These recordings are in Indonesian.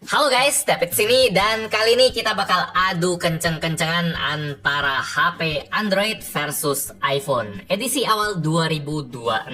Halo guys, David sini dan kali ini kita bakal adu kenceng-kencengan antara HP Android versus iPhone edisi awal 2026.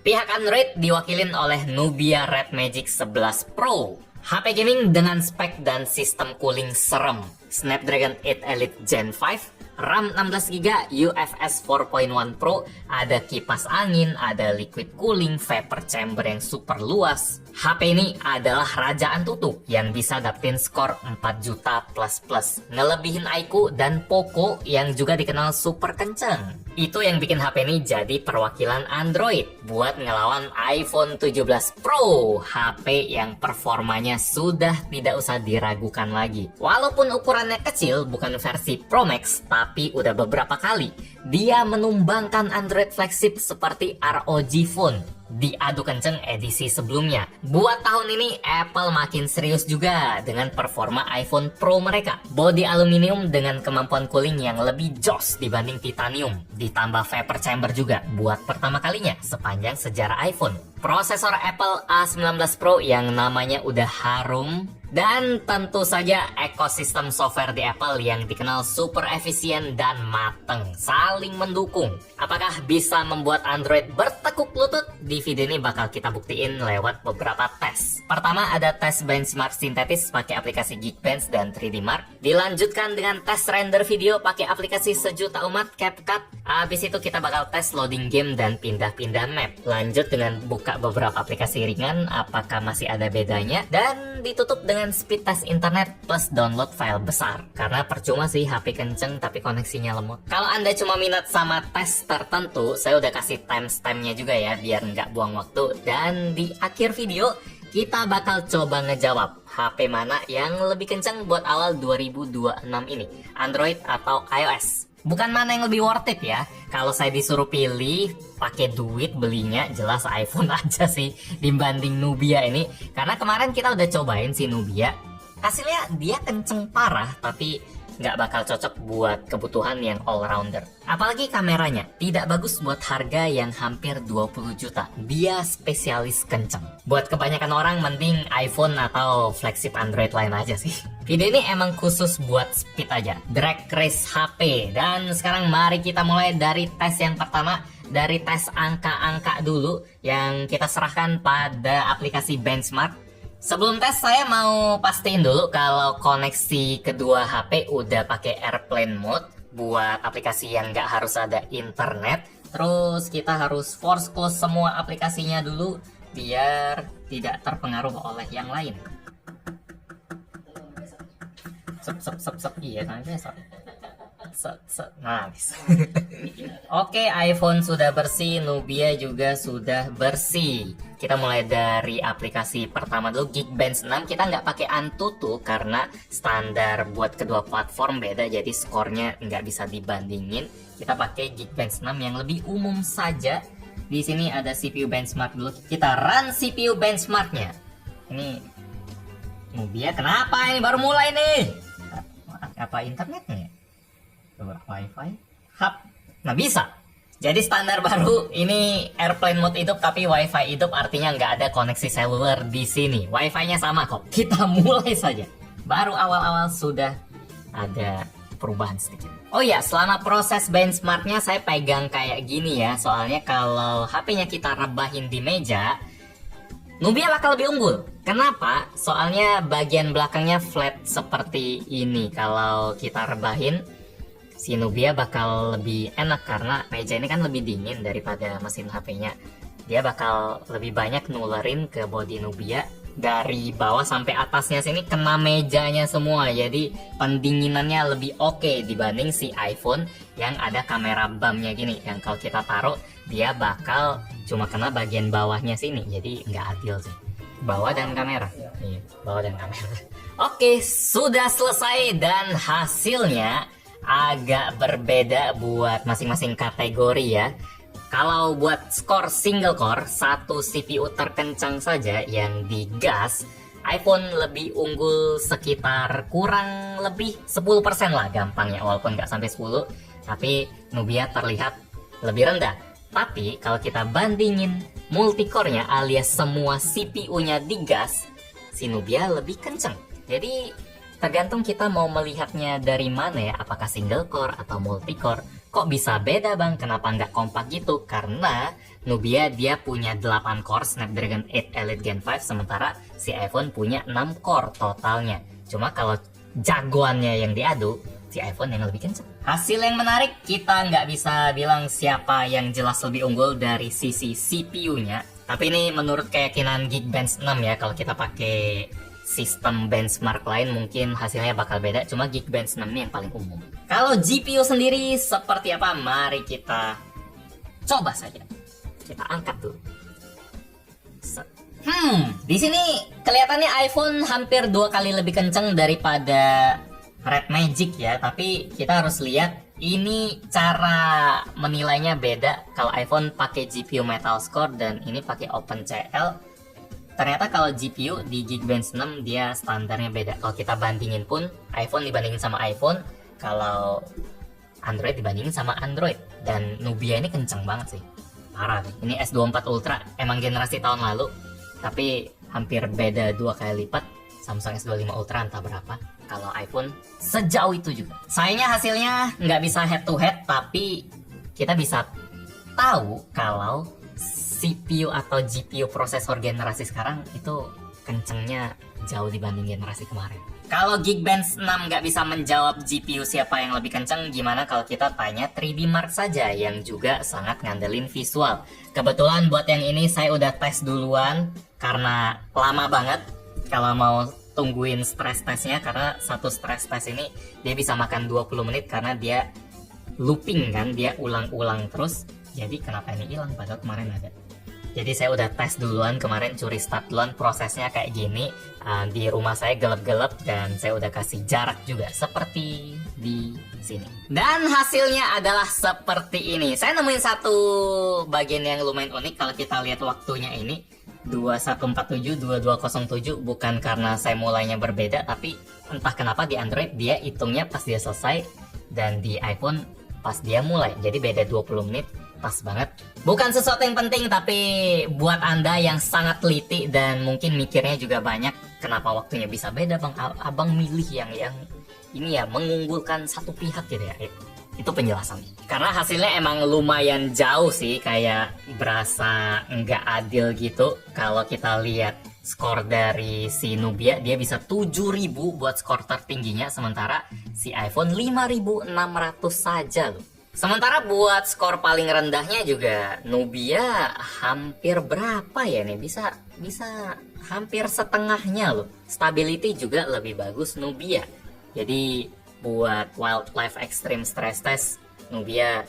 Pihak Android diwakilin oleh Nubia Red Magic 11 Pro, HP gaming dengan spek dan sistem cooling serem, Snapdragon 8 Elite Gen 5, RAM 16GB, UFS 4.1 Pro, ada kipas angin, ada liquid cooling, vapor chamber yang super luas. HP ini adalah raja Antutu yang bisa dapetin skor 4 juta plus, ngelebihin iQOO dan Poco yang juga dikenal super kenceng. Itu yang bikin HP ini jadi perwakilan Android buat ngelawan iPhone 17 Pro, HP yang performanya sudah tidak usah diragukan lagi. Walaupun ukurannya kecil, bukan versi Pro Max, tapi udah beberapa kali dia menumbangkan Android flagship seperti ROG Phone di adu kenceng edisi sebelumnya. Buat tahun ini Apple makin serius juga dengan performa iPhone Pro mereka. Bodi aluminium dengan kemampuan cooling yang lebih joss dibanding titanium. Ditambah vapor chamber juga buat pertama kalinya sepanjang sejarah iPhone. Prosesor Apple A19 Pro yang namanya udah harum. Dan tentu saja ekosistem software di Apple yang dikenal super efisien dan mateng, saling mendukung. Apakah bisa membuat Android bertekuk lutut? Di video ini bakal kita buktiin lewat beberapa tes. Pertama ada tes benchmark sintetis pakai aplikasi Geekbench dan 3D Mark. Dilanjutkan dengan tes render video pakai aplikasi sejuta umat CapCut. Habis itu kita bakal tes loading game dan pindah-pindah map. Lanjut dengan buka beberapa aplikasi ringan, apakah masih ada bedanya. Dan ditutup dengan speed test internet plus download file besar. Karena percuma sih HP kenceng tapi koneksinya lemot. Kalau Anda cuma minat sama tes tertentu, saya udah kasih timestamp-nya juga ya biar nggak buang waktu. Dan di akhir video kita bakal coba ngejawab HP mana yang lebih kenceng buat awal 2026 ini, Android atau iOS. Bukan mana yang lebih worth it ya. Kalau saya disuruh pilih pakai duit belinya jelas iPhone aja sih dibanding Nubia ini. Karena kemarin kita udah cobain si Nubia. Hasilnya dia kenceng parah tapi nggak bakal cocok buat kebutuhan yang all-rounder. Apalagi kameranya tidak bagus buat harga yang hampir 20 juta. Dia spesialis kenceng. Buat kebanyakan orang mending iPhone atau flagship Android lain aja sih. Video ini emang khusus buat speed aja, drag race HP. Dan sekarang mari kita mulai dari tes yang pertama, dari tes angka-angka dulu yang kita serahkan pada aplikasi benchmark. Sebelum tes saya mau pastiin dulu kalau koneksi kedua HP udah pakai airplane mode buat aplikasi yang nggak harus ada internet. Terus kita harus force close semua aplikasinya dulu biar tidak terpengaruh oleh yang lain. Iya kan biasa. Nah, bisa. Oke, iPhone sudah bersih, Nubia juga sudah bersih. Kita mulai dari aplikasi pertama dulu, Geekbench 6. Kita nggak pakai Antutu karena standar buat kedua platform beda, jadi skornya nggak bisa dibandingin. Kita pakai Geekbench 6 yang lebih umum saja. Di sini ada CPU benchmark dulu. Kita run CPU benchmarknya. Ini Nubia, kenapa ini baru mulai nih? Apa internetnya? Wi-Fi, hub, nah bisa. Jadi standar baru ini airplane mode hidup tapi Wi-Fi hidup, artinya nggak ada koneksi seluler di sini. Wi-Fi-nya sama kok. Kita mulai saja. Baru awal-awal sudah ada perubahan sedikit. Oh ya, selama proses benchmarknya saya pegang kayak gini ya. Soalnya kalau HP-nya kita rebahin di meja, Nubia bakal lebih unggul. Kenapa? Soalnya bagian belakangnya flat seperti ini. Kalau kita rebahin, si Nubia bakal lebih enak karena meja ini kan lebih dingin daripada mesin HP-nya. Dia bakal lebih banyak nulerin ke body Nubia. Dari bawah sampai atasnya sini kena mejanya semua. Jadi pendinginannya lebih oke dibanding si iPhone yang ada kamera bump-nya gini. Yang kalau kita taruh dia bakal cuma kena bagian bawahnya sini. Jadi nggak adil sih. Bawah dan kamera. Iya, bawah dan kamera. Oke, sudah selesai dan hasilnya agak berbeda buat masing-masing kategori ya. Kalau buat skor single core, satu CPU terkencang saja yang digas, iPhone lebih unggul sekitar kurang lebih 10% lah gampangnya, walaupun nggak sampai 10, tapi Nubia terlihat lebih rendah. Tapi kalau kita bandingin multicore-nya alias semua CPU-nya digas, si Nubia lebih kenceng. Jadi tergantung kita mau melihatnya dari mana ya, apakah single core atau multi core. Kok bisa beda bang, kenapa nggak kompak gitu? Karena Nubia dia punya 8 core Snapdragon 8 Elite Gen 5, sementara si iPhone punya 6 core totalnya. Cuma kalau jagoannya yang diadu, si iPhone yang lebih kenceng. Hasil yang menarik, kita nggak bisa bilang siapa yang jelas lebih unggul dari sisi CPU-nya. Tapi ini menurut keyakinan Geekbench 6 ya, kalau kita pakai sistem benchmark lain mungkin hasilnya bakal beda, cuma Geekbench 6 ini yang paling umum. Kalau GPU sendiri seperti apa? Mari kita coba saja. Kita angkat dulu. Di sini kelihatannya iPhone hampir 2 kali lebih kenceng daripada Red Magic ya, tapi kita harus lihat ini cara menilainya beda. Kalau iPhone pakai GPU Metalscore dan ini pakai OpenCL. Ternyata kalau GPU di Geekbench 6 dia standarnya beda. Kalau kita bandingin pun iPhone dibandingin sama iPhone, kalau Android dibandingin sama Android. Dan Nubia ini kenceng banget sih, parah nih. Ini S24 Ultra emang generasi tahun lalu, tapi hampir beda 2 kali lipat. Samsung S25 Ultra entah berapa. Kalau iPhone sejauh itu juga. Sayangnya hasilnya nggak bisa head to head, tapi kita bisa tahu kalau CPU atau GPU prosesor generasi sekarang itu kencengnya jauh dibanding generasi kemarin. Kalau Geekbench 6 nggak bisa menjawab GPU siapa yang lebih kenceng, gimana kalau kita tanya 3D Mark saja yang juga sangat ngandelin visual. Kebetulan buat yang ini saya udah tes duluan karena lama banget kalau mau tungguin stress testnya, karena satu stress test ini dia bisa makan 20 menit karena dia looping kan, dia ulang-ulang terus. Jadi kenapa ini hilang padahal kemarin ada. Jadi saya udah tes duluan kemarin, curi start duluan, prosesnya kayak gini. Di rumah saya gelap-gelap dan saya udah kasih jarak juga seperti di sini. Dan hasilnya adalah seperti ini. Saya nemuin satu bagian yang lumayan unik kalau kita lihat waktunya ini. 2147, 2207, bukan karena saya mulainya berbeda, tapi entah kenapa di Android dia hitungnya pas dia selesai dan di iPhone pas dia mulai. Jadi beda 20 menit. Pas banget. Bukan sesuatu yang penting, tapi buat Anda yang sangat teliti dan mungkin mikirnya juga banyak, kenapa waktunya bisa beda bang? Abang milih yang ini ya, mengunggulkan satu pihak gitu ya. Itu penjelasannya. Karena hasilnya emang lumayan jauh sih, kayak berasa nggak adil gitu. Kalau kita lihat skor dari si Nubia, dia bisa 7.000 buat skor tertingginya, sementara si iPhone 5.600 saja loh. Sementara buat skor paling rendahnya juga Nubia hampir berapa ya nih, bisa hampir setengahnya loh. Stability juga lebih bagus Nubia. Jadi buat Wildlife Extreme Stress Test, Nubia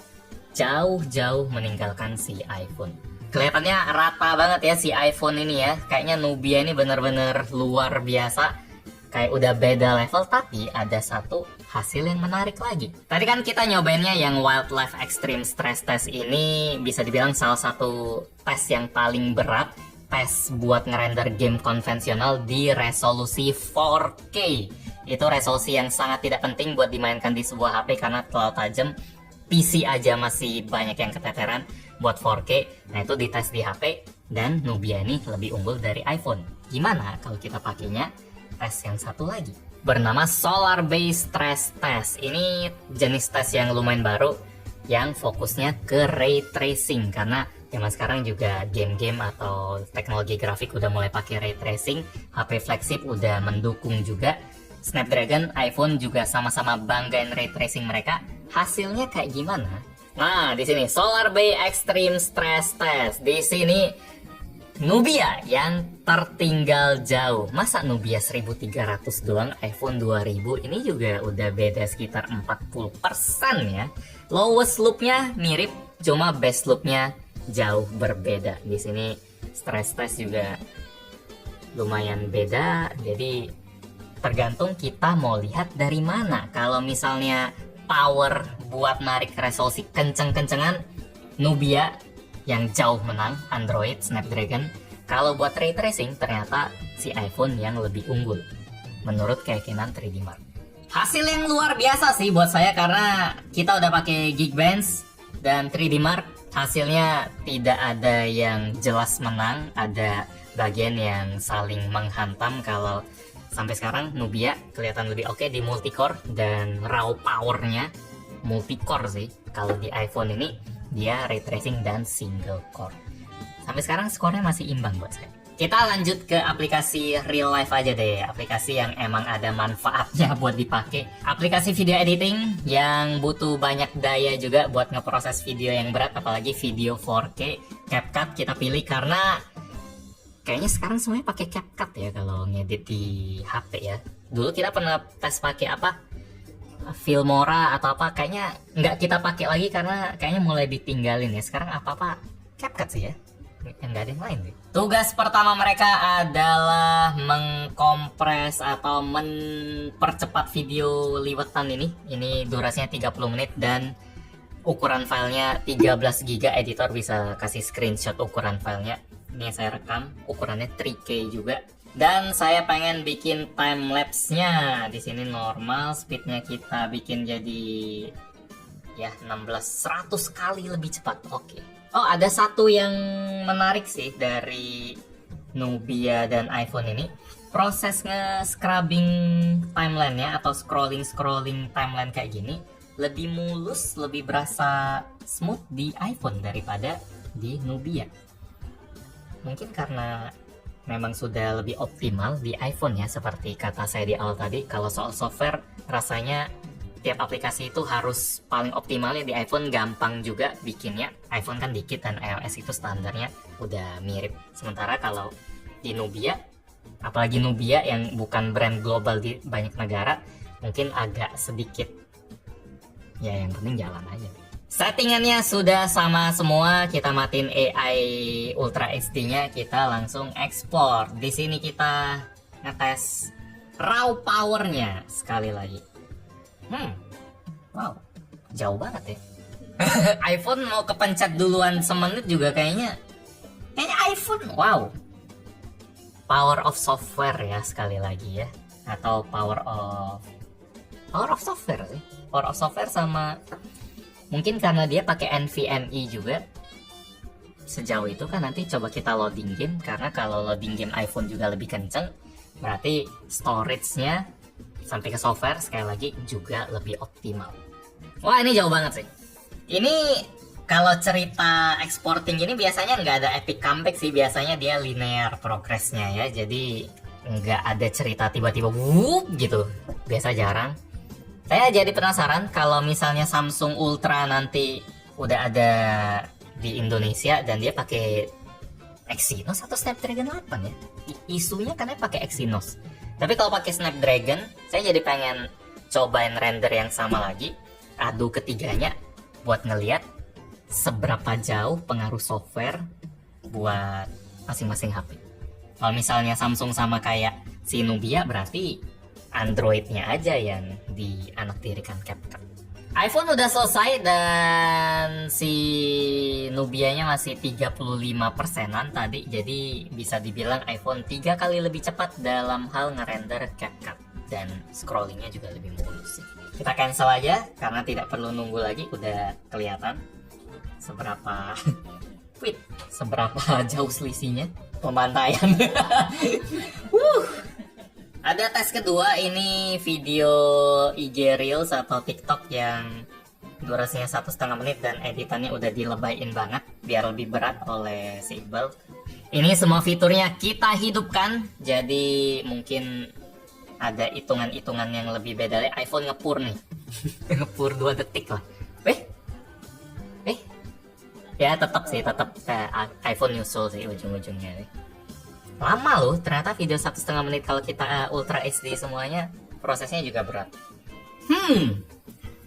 jauh-jauh meninggalkan si iPhone. Kelihatannya rata banget ya si iPhone ini ya. Kayaknya Nubia ini bener-bener luar biasa. Kayak udah beda level, tapi ada satu hasil yang menarik lagi. Tadi kan kita nyobainnya yang Wildlife Extreme Stress Test ini, bisa dibilang salah satu tes yang paling berat. Tes buat ngerender game konvensional di resolusi 4K. Itu resolusi yang sangat tidak penting buat dimainkan di sebuah HP karena terlalu tajam. PC aja masih banyak yang keteteran buat 4K. Nah itu dites di HP dan Nubia ini lebih unggul dari iPhone. Gimana kalau kita pakainya tes yang satu lagi bernama Solar Base Stress Test. Ini jenis tes yang lumayan baru yang fokusnya ke ray tracing, karena zaman sekarang juga game-game atau teknologi grafik udah mulai pakai ray tracing. HP flagship udah mendukung juga. Snapdragon, iPhone juga sama-sama banggain ray tracing mereka. Hasilnya kayak gimana? Nah, di sini Solar Base Extreme Stress Test. Di sini Nubia yang tertinggal jauh. Masa Nubia 1300 doang, iPhone 2000 ini juga udah beda sekitar 40% ya. Lowest loopnya mirip, cuma best loopnya jauh berbeda. Di sini stress test juga lumayan beda. Jadi tergantung kita mau lihat dari mana. Kalau misalnya power buat narik resolusi kenceng-kencengan, Nubia yang jauh menang Android Snapdragon. Kalau buat ray tracing ternyata si iPhone yang lebih unggul menurut keyakinan 3D Mark. Hasil yang luar biasa sih buat saya, karena kita udah pakai Geekbench dan 3D Mark Hasilnya tidak ada yang jelas menang, ada bagian yang saling menghantam. Kalau sampai sekarang Nubia kelihatan lebih oke di multicore dan raw powernya multicore sih. Kalau di iPhone ini dia ray tracing dan single core. Sampai sekarang skornya masih imbang buat saya. Kita lanjut ke aplikasi real life aja deh, aplikasi yang emang ada manfaatnya buat dipakai. Aplikasi video editing yang butuh banyak daya juga buat ngeproses video yang berat, apalagi video 4K. CapCut kita pilih karena kayaknya sekarang semuanya pakai CapCut ya kalau ngedit di HP ya. Dulu kita pernah tes pakai apa? Filmora atau apa, kayaknya nggak kita pakai lagi karena kayaknya mulai ditinggalin ya. Sekarang apa-apa CapCut sih ya. Yang nggak ada yang lain sih. Tugas pertama mereka adalah mengkompres atau mempercepat video liwetan ini. Ini durasinya 30 menit dan ukuran filenya 13 GB. Editor bisa kasih screenshot ukuran filenya. Ini saya rekam, ukurannya 3K juga. Dan saya pengen bikin time lapse-nya. Di sini normal, speednya kita bikin jadi ya 100 kali lebih cepat. Oke. Oh, ada satu yang menarik sih dari Nubia dan iPhone ini. Proses nge-scrubbing timeline-nya atau scrolling timeline kayak gini lebih mulus, lebih berasa smooth di iPhone daripada di Nubia. Mungkin karena memang sudah lebih optimal di iPhone ya, seperti kata saya di awal tadi. Kalau soal software, rasanya tiap aplikasi itu harus paling optimalnya di iPhone, gampang juga bikinnya. iPhone kan dikit dan iOS itu standarnya udah mirip. Sementara kalau di Nubia, apalagi Nubia yang bukan brand global di banyak negara, mungkin agak sedikit. Ya yang penting jalan aja. Settingannya sudah sama semua, kita matiin AI Ultra HD-nya, kita langsung ekspor. Di sini kita ngetes raw power-nya sekali lagi. Wow, jauh banget ya. iPhone mau kepencet duluan semenit juga kayaknya iPhone. Wow, power of software ya sekali lagi ya, atau power of software sih. Power of software sama mungkin karena dia pakai NVMe juga. Sejauh itu kan nanti coba kita loading game, karena kalau loading game iPhone juga lebih kenceng, berarti storage-nya sampai ke software sekali lagi juga lebih optimal. Wah, ini jauh banget sih. Ini kalau cerita exporting ini biasanya nggak ada epic comeback sih, biasanya dia linear progressnya ya. Jadi nggak ada cerita tiba-tiba wup gitu, biasa jarang. Saya jadi penasaran kalau misalnya Samsung Ultra nanti udah ada di Indonesia dan dia pakai Exynos atau Snapdragon 8 ya. Isunya kan pakai Exynos. Tapi kalau pakai Snapdragon, saya jadi pengen cobain render yang sama lagi, adu ketiganya buat ngeliat seberapa jauh pengaruh software buat masing-masing HP. Kalau misalnya Samsung sama kayak si Nubia, berarti Android-nya aja yang dianaktirikan CapCut. iPhone udah selesai dan si Nubia-nya masih 35%-an tadi. Jadi bisa dibilang iPhone 3 kali lebih cepat dalam hal ngerender CapCut. Dan scrollingnya juga lebih mulus sih. Kita cancel aja karena tidak perlu nunggu lagi. Udah kelihatan seberapa seberapa jauh selisihnya pembantaian. Ada tes kedua, ini video IG Reels atau TikTok yang durasinya 1,5 menit dan editannya udah dilebayin banget biar lebih berat oleh si Iqbal. Ini semua fiturnya kita hidupkan, jadi mungkin ada hitungan-hitungan yang lebih beda. iPhone ngepur nih. Ngepur 2 detik lah. Ya tetap iPhone nyusul sih ujung-ujungnya nih. Lama loh, ternyata video 1,5 menit kalau kita Ultra HD semuanya, prosesnya juga berat.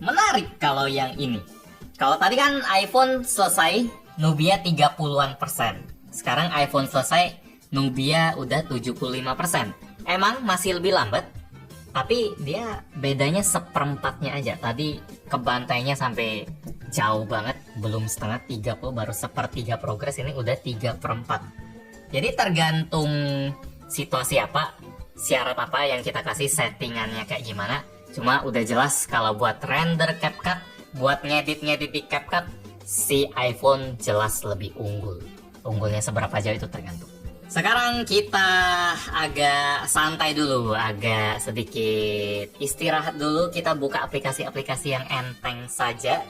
Menarik kalau yang ini. Kalau tadi kan iPhone selesai, Nubia 30-an persen. Sekarang iPhone selesai, Nubia udah 75%. Emang masih lebih lambat, tapi dia bedanya 1/4-nya aja. Tadi kebantainya sampai jauh banget, belum setengah 30, baru 1/3 progres, ini udah 3/4. Jadi tergantung situasi apa, syarat apa yang kita kasih, settingannya kayak gimana. Cuma udah jelas kalau buat render CapCut, buat ngedit di CapCut, si iPhone jelas lebih unggul. Unggulnya seberapa jauh itu tergantung. Sekarang kita agak santai dulu, agak sedikit istirahat dulu. Kita buka aplikasi-aplikasi yang enteng saja.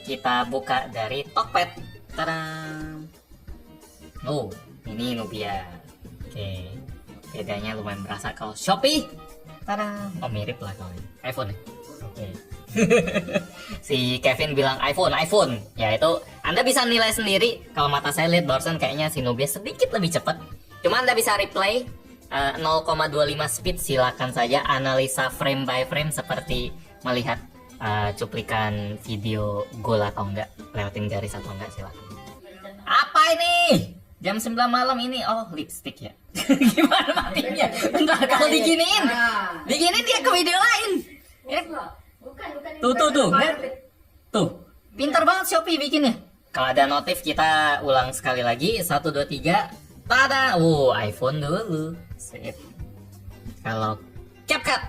Kita buka dari Tokped. Tadang. Oh, ini Nubia. Oke, bedanya lumayan berasa. Kalau Shopee, tadang. Oh, mirip lah kalau ini. iPhone ya. Oke. Si Kevin bilang iPhone. Ya itu Anda bisa nilai sendiri. Kalau mata saya lihat barusan kayaknya si Nubia sedikit lebih cepat. Cuma Anda bisa replay 0,25 speed, silakan saja analisa frame by frame seperti melihat cuplikan video gol atau enggak, lewatin garis atau enggak, silakan. Apa ini? Jam 9 malam ini. Oh, lipstick ya. Gimana matinya? Bentar, kalau diginiin dia ke video lain. Tuh. Tuh. Pintar banget Shopee bikinnya. Kalau ada notif kita ulang sekali lagi. 1, 2, 3. Tada, iPhone dulu. Sip. Kalau CapCut,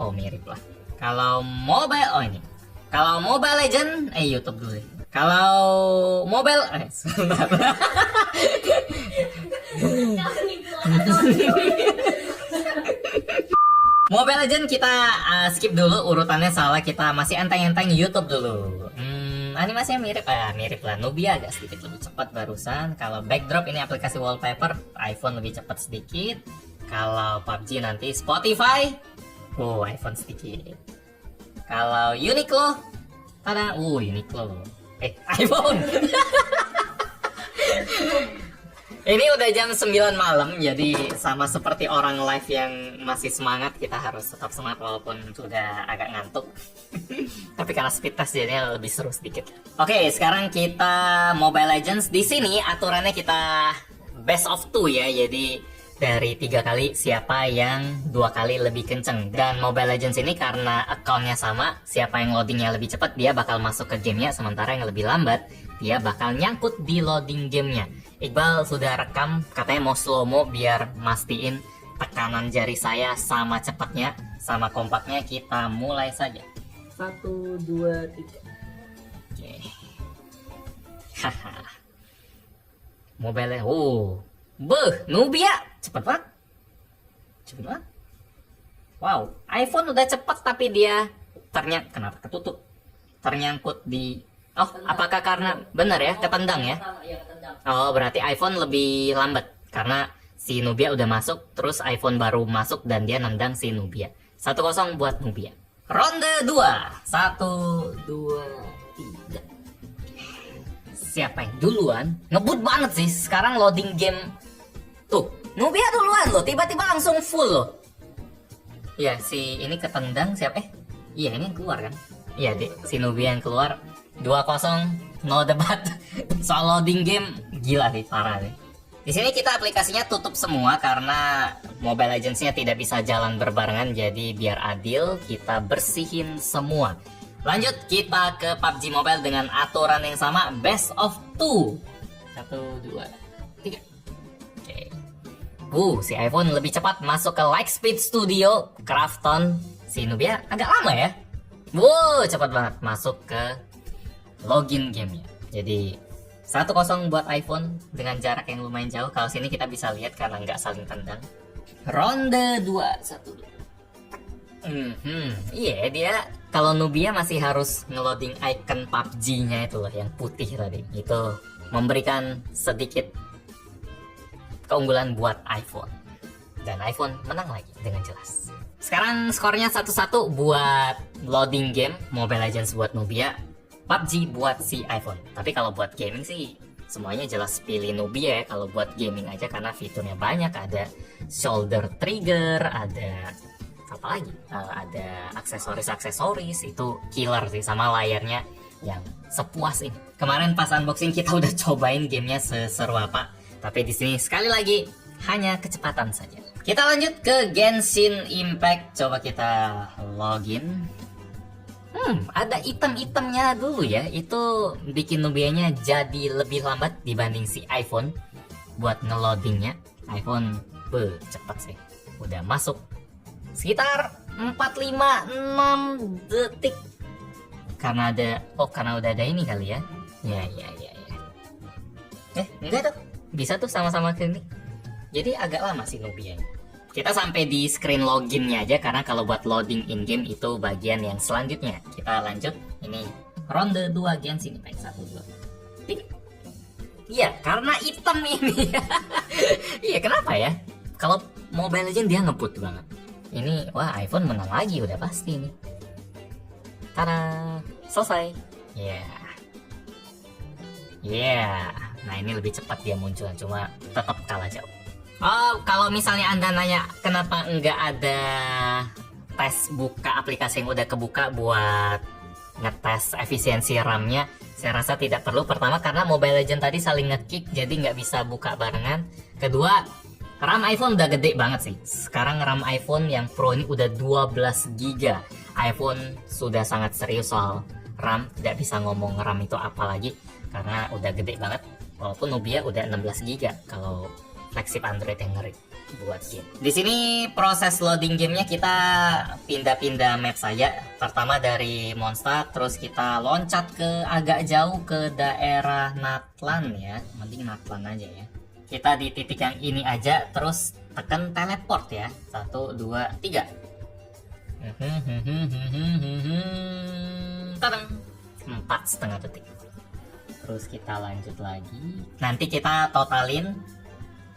oh mirip lah. Kalau mobile, oh ini. Kalau Mobile Legend, YouTube dulu. Kalau mobile, sebentar. Mobile Legend kita skip dulu urutannya, salah, kita masih enteng-enteng YouTube dulu. Animasinya mirip lah. Nubia agak sedikit lebih cepat barusan. Kalau Backdrop ini aplikasi wallpaper, iPhone lebih cepat sedikit. Kalau PUBG nanti Spotify, iPhone sedikit. Kalau Uniqlo, Uniqlo, iPhone. Ini udah jam 9 malam, jadi sama seperti orang live yang masih semangat, kita harus tetap semangat walaupun sudah agak ngantuk. Tapi karena speed test jadinya lebih seru sedikit. Oke, sekarang kita Mobile Legends. Di sini aturannya kita best of 2 ya, jadi dari 3 kali siapa yang 2 kali lebih kenceng. Dan Mobile Legends ini karena accountnya sama, siapa yang loadingnya lebih cepat dia bakal masuk ke gamenya, sementara yang lebih lambat dia bakal nyangkut di loading gamenya. Iqbal sudah rekam, katanya mau slow-mo biar mastiin tekanan jari saya sama cepatnya, sama kompaknya. Kita mulai saja. 1, 2, 3. Oke. Haha. Mobile, Nubia cepet banget. Wow, iPhone udah cepet tapi dia ternyata kenapa ketutup? Ternyangkut di. Oh, apakah karena benar ya, ketendang ya? Oh, berarti iPhone lebih lambat karena si Nubia udah masuk, terus iPhone baru masuk dan dia nendang si Nubia. 1-0 buat Nubia. Ronde 2. 1, 2, 3. Siapa yang duluan? Ngebut banget sih. Sekarang loading game. Tuh, Nubia duluan loh. Tiba-tiba langsung full loh. Ya, si ini ketendang siapa? Iya, ini yang keluar kan? Iya, si Nubia yang keluar. 2-0, no debat. Soal loading game, gila sih, parah sih. Di sini kita aplikasinya tutup semua karena Mobile Legends-nya tidak bisa jalan berbarengan, jadi biar adil kita bersihin semua. Lanjut kita ke PUBG Mobile dengan aturan yang sama, best of 2. 1, 2, 3. Oke. Si iPhone lebih cepat masuk ke Lightspeed Studio Krafton. Si Nubia agak lama ya. Cepat banget masuk ke login gamenya. Jadi 1-0 buat iPhone dengan jarak yang lumayan jauh. Kalau sini kita bisa lihat karena nggak saling tendang. Ronde 2, 1, 2. Iya, dia kalau Nubia masih harus ngeloading icon PUBG-nya itu loh, yang putih tadi. Itu memberikan sedikit keunggulan buat iPhone. Dan iPhone menang lagi dengan jelas. Sekarang skornya 1-1 buat loading game Mobile Legends buat Nubia, PUBG buat si iPhone. Tapi kalau buat gaming sih semuanya jelas pilih Nubia ya. Kalau buat gaming aja karena fiturnya banyak, ada shoulder trigger, ada apa lagi? Ada aksesoris itu killer sih, sama layarnya yang sepuas ini. Kemarin pas unboxing kita udah cobain gamenya seseru apa. Tapi di sini sekali lagi hanya kecepatan saja. Kita lanjut ke Genshin Impact. Coba kita login. Ada item-itemnya dulu ya. Itu bikin Nubianya jadi lebih lambat dibanding si iPhone buat ngeloadingnya. iPhone cepet sih. Udah masuk sekitar 4-5-6 detik. Karena udah ada ini kali ya. Ya. Enggak tuh. Bisa tuh sama-sama klinik. Jadi agak lama sih Nubia. Kita sampai di screen loginnya aja, karena kalau buat loading in game itu bagian yang selanjutnya. Kita lanjut. Ini ronde 2 Genshin Impact 1 2 3. Iya, karena item ini. Iya, kenapa ya? Kalau Mobile Legends dia ngebut banget. Ini wah, iPhone menang lagi udah pasti nih. Tada, selesai. Yeah. Nah, ini lebih cepat dia muncul, cuma tetap kalah jauh. Oh, kalau misalnya Anda nanya kenapa nggak ada tes buka aplikasi yang udah kebuka buat ngetes efisiensi RAM-nya, saya rasa tidak perlu. Pertama, karena Mobile Legends tadi saling nge-kick, jadi nggak bisa buka barengan. Kedua, RAM iPhone udah gede banget sih. Sekarang RAM iPhone yang Pro ini udah 12 GB. iPhone sudah sangat serius soal RAM, tidak bisa ngomong RAM itu apa lagi karena udah gede banget. Walaupun Nubia udah 16 GB kalau flagship Android yang ngeri buat game. Di sini proses loading gamenya kita pindah-pindah map saja. Pertama dari Mondstadt, terus kita loncat ke agak jauh ke daerah Natlan ya. Mending Natlan aja ya. Kita di titik yang ini aja, terus tekan teleport ya. 1, 2, 3. Tadang. 4,5 detik. Terus kita lanjut lagi. Nanti kita totalin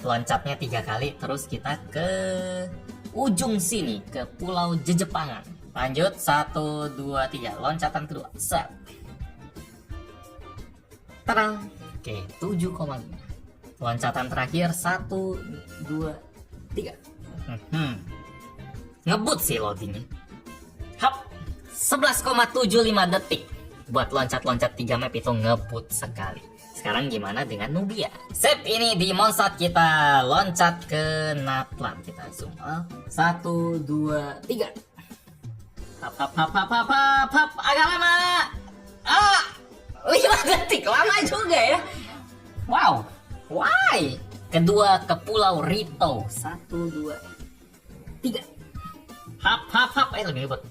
loncatnya 3 kali, terus kita ke ujung sini, ke Pulau Jejepangan. Lanjut 1, 2, 3. Loncatan kedua. Set. Tadang. Oke, 7,5. Loncatan terakhir 1, 2, 3. Ngebut sih loadingnya. Hap, 11,75 detik. Buat loncat-loncat 3 map itu ngebut sekali. Sekarang gimana dengan Nubia? Sip, ini di Mondstadt kita loncat ke Natlan. Kita zoom up. 1, 2, 3. Hap. Agak lama. 5 detik. Lama juga ya. Wow. Why? Kedua ke Pulau Rito. 1, 2, 3. Hap. Lebih ngebut.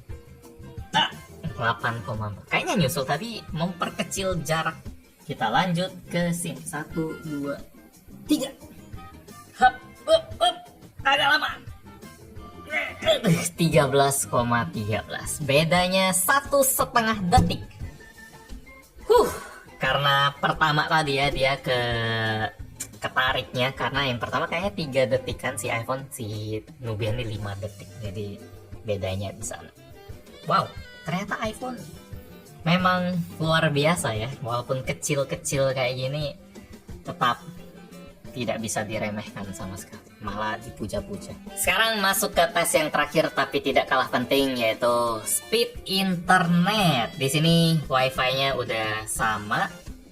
8,4. Kayaknya nyusul tadi memperkecil jarak. Kita lanjut ke sini. 1, 2, 3. Hap. Agak lama. 13,13. Bedanya 1,5 detik. Karena pertama tadi ya dia ketariknya, karena yang pertama kayaknya 3 detik kan si iPhone, si Nubia ini 5 detik. Jadi bedanya di sana. Wow, ternyata iPhone memang luar biasa ya. Walaupun kecil-kecil kayak gini, tetap tidak bisa diremehkan sama sekali, malah dipuja-puja. Sekarang masuk ke tes yang terakhir tapi tidak kalah penting, yaitu speed internet. Di sini wifi-nya udah sama,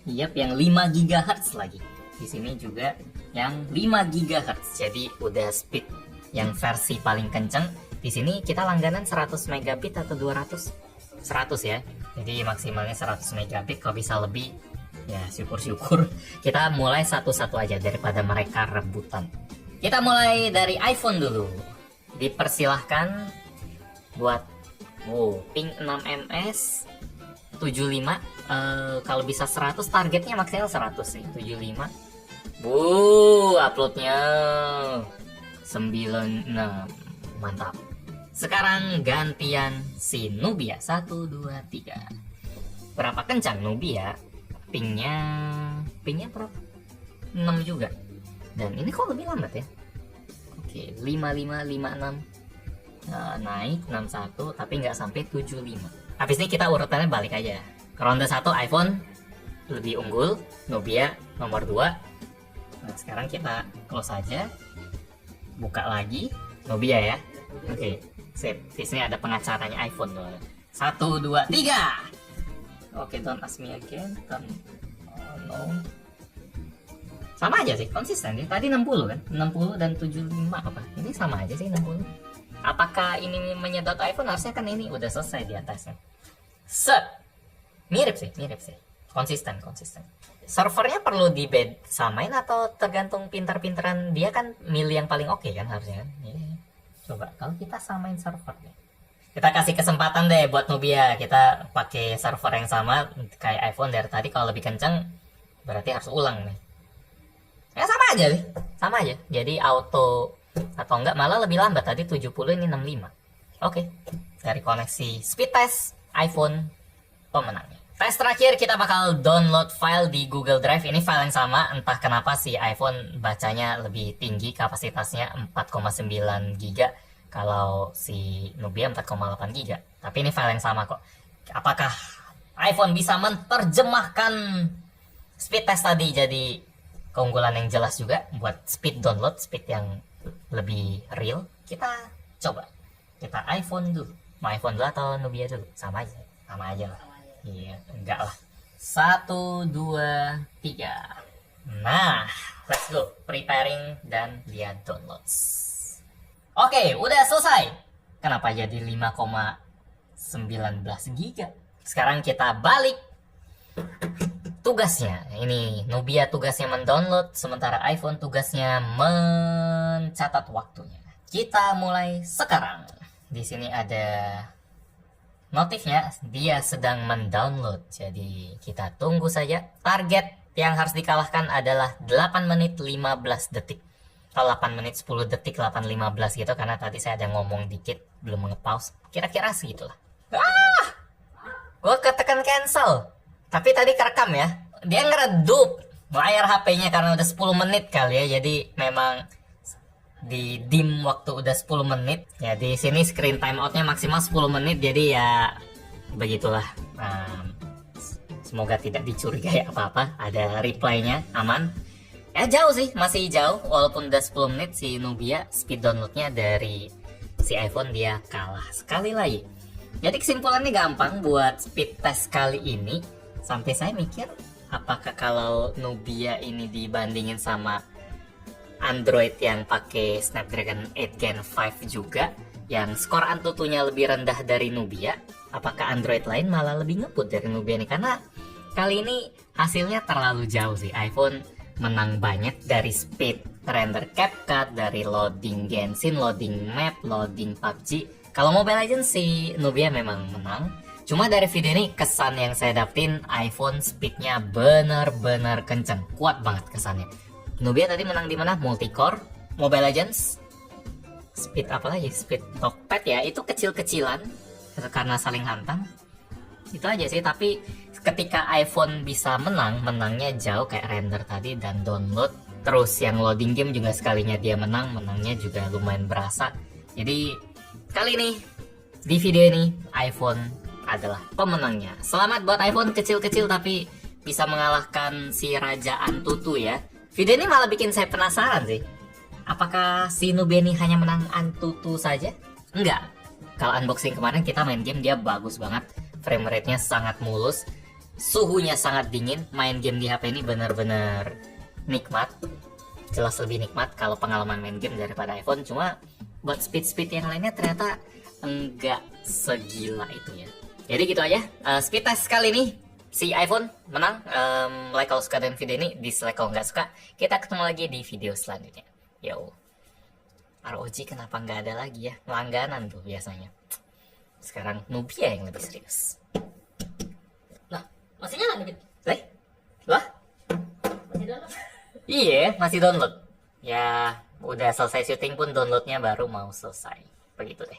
yang 5 GHz lagi. Di sini juga yang 5 GHz, jadi udah speed yang versi paling kenceng. Di sini kita langganan 100 megabit atau 200? 100 ya. Jadi maksimalnya 100 megabit, kalau bisa lebih ya syukur-syukur. Kita mulai satu-satu aja daripada mereka rebutan. Kita mulai dari iPhone dulu. Dipersilahkan buat ping 6 ms 75. Kalau bisa 100, targetnya maksimal 100 sih. 75. Uploadnya 96. Mantap. Sekarang gantian si Nubia. 1, 2, 3. Berapa kencang Nubia? Pingnya berapa? 6 juga. Dan ini kok lebih lambat ya? Oke, 55, 56. Naik 61 tapi nggak sampai 75. Habis ini kita urutannya balik aja. Ronde 1 iPhone lebih unggul, Nubia nomor 2. Nah, sekarang kita close aja. Buka lagi Nubia ya. Oke, sip. Di sini ada pengacaranya iPhone tuh. 1, 2, 3. Oke, don't ask me again. No. Sama aja sih, konsisten ya. Tadi 60 kan? 60 dan 75 apa? Ini sama aja sih 60. Apakah ini menyedot iPhone? Harusnya kan ini udah selesai di atasnya. Mirip sih. Konsisten. Servernya perlu samain atau tergantung pintar-pintaran dia kan milih yang paling oke kan harusnya kan? Coba kalau kita samain server deh. Kita kasih kesempatan deh buat Nubia. Kita pakai server yang sama kayak iPhone dari tadi. Kalau lebih kencang berarti harus ulang nih. Ya sama aja nih. Sama aja. Jadi auto atau enggak malah lebih lambat. Tadi 70 ini 65. Oke. Dari koneksi speed test iPhone pemenangnya. Tes terakhir kita bakal download file di Google Drive. Ini file yang sama, entah kenapa si iPhone bacanya lebih tinggi, kapasitasnya 4,9 GB, kalau si Nubia 4,8 GB. Tapi ini file yang sama kok. Apakah iPhone bisa menerjemahkan speed test tadi jadi keunggulan yang jelas juga buat speed download, speed yang lebih real? Kita coba. Kita iPhone dulu. Mau iPhone dulu atau Nubia dulu? Sama aja. Sama aja lah. Iya, enggak lah. 1, 2, 3. Nah, let's go. Preparing dan dia downloads. Oke, udah selesai. Kenapa jadi 5,19 GB? Sekarang kita balik tugasnya. Ini Nubia tugasnya mendownload, sementara iPhone tugasnya mencatat waktunya. Kita mulai sekarang. Di sini ada notifnya, dia sedang mendownload. Jadi kita tunggu saja. Target yang harus dikalahkan adalah 8 menit 15 detik. Kalau 8 menit 10 detik, 8.15 gitu. Karena tadi saya ada ngomong dikit, belum nge-pause. Kira-kira segitulah. Gue ketekan cancel. Tapi tadi kerekam ya. Dia ngeredup layar HP-nya karena udah 10 menit kali ya. Jadi memang di dim waktu udah 10 menit ya. Di sini screen timeoutnya maksimal 10 menit, jadi ya begitulah. Semoga tidak dicurigai apa-apa. Ada reply-nya aman ya. Jauh sih, masih jauh walaupun udah 10 menit. Si Nubia speed downloadnya dari si iPhone dia kalah sekali lagi. Jadi kesimpulannya gampang buat speed test kali ini. Sampai saya mikir, apakah kalau Nubia ini dibandingin sama Android yang pakai Snapdragon 8 Gen 5 juga, yang skor Antutunya lebih rendah dari Nubia, apakah Android lain malah lebih ngebut dari Nubia nih? Karena kali ini hasilnya terlalu jauh sih. iPhone menang banyak dari speed render CapCut, dari loading Genshin, loading map, loading PUBG. Kalau Mobile Legends si Nubia memang menang. Cuma dari video ini kesan yang saya dapetin, iPhone speednya bener-bener kenceng, kuat banget kesannya. Nubia tadi menang di mana? Multicore, Mobile Legends, speed apa lagi? Speed Tokped ya, itu kecil-kecilan karena saling hantam. Itu aja sih, tapi ketika iPhone bisa menang, menangnya jauh kayak render tadi dan download. Terus yang loading game juga sekalinya dia menang, menangnya juga lumayan berasa. Jadi kali ini, di video ini, iPhone adalah pemenangnya. Selamat buat iPhone kecil-kecil tapi bisa mengalahkan si Raja Antutu ya. Video ini malah bikin saya penasaran sih. Apakah si Nubia ini hanya menang Antutu saja? Enggak. Kalau unboxing kemarin kita main game dia bagus banget. Frame rate-nya sangat mulus. Suhunya sangat dingin. Main game di HP ini benar-benar nikmat. Jelas lebih nikmat kalau pengalaman main game daripada iPhone. Cuma buat speed-speed yang lainnya ternyata enggak segila itu ya. Jadi gitu aja. Speed test kali ini. Si iPhone menang. Like kalau suka dengan video ini, dislike kalau nggak suka. Kita ketemu lagi di video selanjutnya. Yo, ROG kenapa nggak ada lagi ya? Langganan tuh biasanya. Sekarang Nubia yang lebih serius. Nah, masih nyala nih? Lah? Masih download? Iya, masih download. Ya, udah selesai syuting pun downloadnya baru mau selesai. Begitu deh.